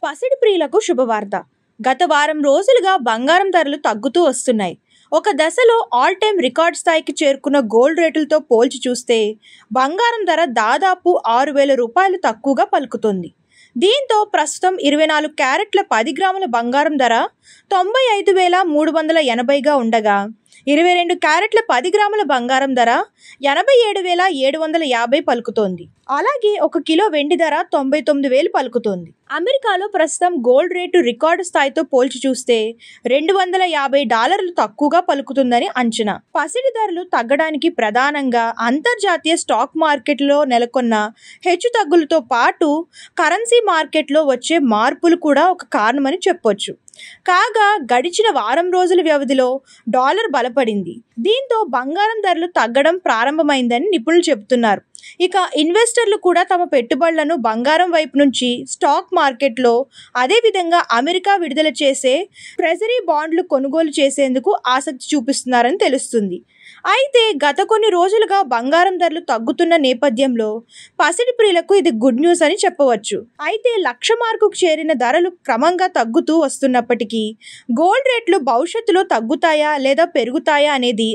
పసిడి ప్రియులకు శుభవార్త. గత వారం రోజులుగా బంగారం ధరలు తగ్గుతూ వస్తున్నాయి. ఒక దశలో ఆల్ టైమ్ రికార్డ్ స్థాయికి చేరుకున్న గోల్డ్ రేటులతో పోల్చి చూస్తే బంగారం ధర దాదాపు 6,000 రూపాయలు తక్కువగా పలుకుతుంది. దీంతో ప్రస్తుతం 24 క్యారెట్ల 10 గ్రాముల బంగారం ధర 95,380గా ఉండగా 22 క్యారెట్ల 10 గ్రాముల బంగారం ధర 87,750 పలుకుతోంది. అలాగే 1 కిలో వెండి ధర 99,000 పలుకుతోంది. అమెరికాలో ప్రస్తుతం గోల్డ్ రేటు రికార్డు స్థాయితో పోల్చి చూస్తే $250 తక్కువగా పలుకుతుందని అంచనా. పసిడి ధరలు తగ్గడానికి ప్రధానంగా అంతర్జాతీయ స్టాక్ మార్కెట్లో నెలకొన్న హెచ్చుతగ్గులతో పాటు కరెన్సీ మార్కెట్లో వచ్చే మార్పులు కూడా ఒక కారణమని చెప్పొచ్చు. కాగా గడిచిన వారం రోజుల వ్యవధిలో డాలర్ బలపడింది. దీంతో బంగారం ధరలు తగ్గడం ప్రారంభమైందని నిపుణులు చెబుతున్నారు. ఇక ఇన్వెస్టర్లు కూడా తమ పెట్టుబడులను బంగారం వైపు నుంచి స్టాక్ మార్కెట్లో, అదేవిధంగా అమెరికా విడుదల చేసే ట్రెజరీ బాండ్లు కొనుగోలు చేసేందుకు ఆసక్తి చూపిస్తున్నారని తెలుస్తుంది. అయితే గత కొన్ని రోజులుగా బంగారం ధరలు తగ్గుతున్న నేపథ్యంలో పసిడి ప్రియులకు ఇది గుడ్ న్యూస్ అని చెప్పవచ్చు. అయితే 1,00,000 మార్కుకు చేరిన ధరలు క్రమంగా తగ్గుతూ వస్తున్నప్పటికీ గోల్డ్ రేట్లు భవిష్యత్తులో తగ్గుతాయా లేదా పెరుగుతాయా అనేది